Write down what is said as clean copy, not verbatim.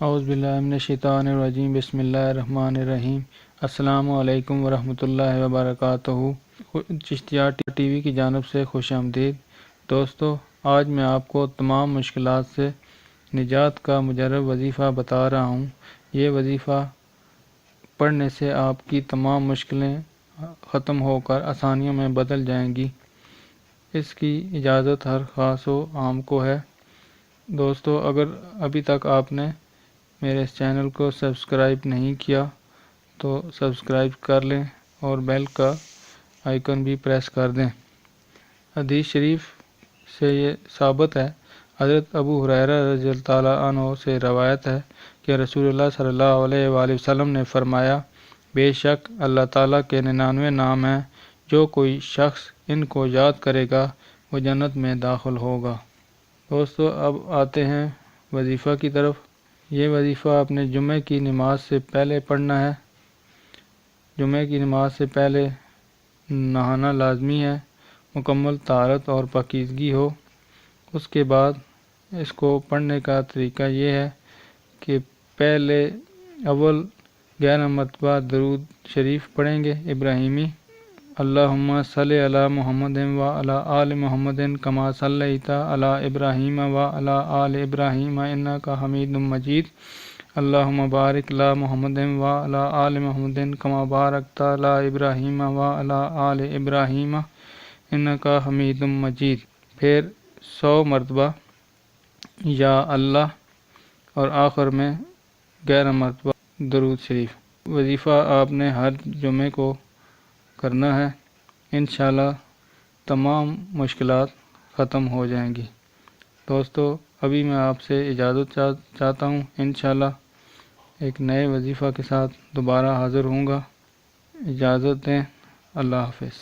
اعوذ باللہ من الشیطان الرجیم، بسم اللہ الرحمن الرحیم۔ السلام علیکم ورحمۃ اللہ وبرکاتہ۔ چشتیہ ٹی وی کی جانب سے خوش آمدید دوستو۔ آج میں آپ کو تمام مشکلات سے نجات کا مجرب وظیفہ بتا رہا ہوں۔ یہ وظیفہ پڑھنے سے آپ کی تمام مشکلیں ختم ہو کر آسانیوں میں بدل جائیں گی۔ اس کی اجازت ہر خاص و عام کو ہے۔ دوستو، اگر ابھی تک آپ نے میرے اس چینل کو سبسکرائب نہیں کیا تو سبسکرائب کر لیں اور بیل کا آئیکن بھی پریس کر دیں۔ حدیث شریف سے یہ ثابت ہے، حضرت ابو ہریرہ رضی اللہ تعالیٰ عنہ سے روایت ہے کہ رسول اللہ صلی اللہ علیہ وآلہ وسلم نے فرمایا، بے شک اللہ تعالیٰ کے 99 نام ہیں، جو کوئی شخص ان کو یاد کرے گا وہ جنت میں داخل ہوگا۔ دوستو، اب آتے ہیں وظیفہ کی طرف۔ یہ وظیفہ اپنے جمعہ کی نماز سے پہلے پڑھنا ہے۔ جمعہ کی نماز سے پہلے نہانا لازمی ہے، مکمل طہارت اور پاکیزگی ہو۔ اس کے بعد اس کو پڑھنے کا طریقہ یہ ہے کہ پہلے اول 11 مرتبہ درود شریف پڑھیں گے ابراہیمی، اللہم صلی علی محمد و علی آل محمد کما صلیت علی ابراہیم و علی آل ابراہیم انک حمید مجید، اللہم بارک علی محمد و علی آل محمد کما بارکت علی ابراہیم و علی آل ابراہیم انک حمید مجید۔ پھر 100 مرتبہ یا اللہ، اور آخر میں 11 مرتبہ درود شریف۔ وظیفہ آپ نے ہر جمعے کو کرنا ہے، انشاءاللہ تمام مشکلات ختم ہو جائیں گی۔ دوستو، ابھی میں آپ سے اجازت چاہتا ہوں، انشاءاللہ ایک نئے وظیفہ کے ساتھ دوبارہ حاضر ہوں گا۔ اجازت دیں، اللہ حافظ۔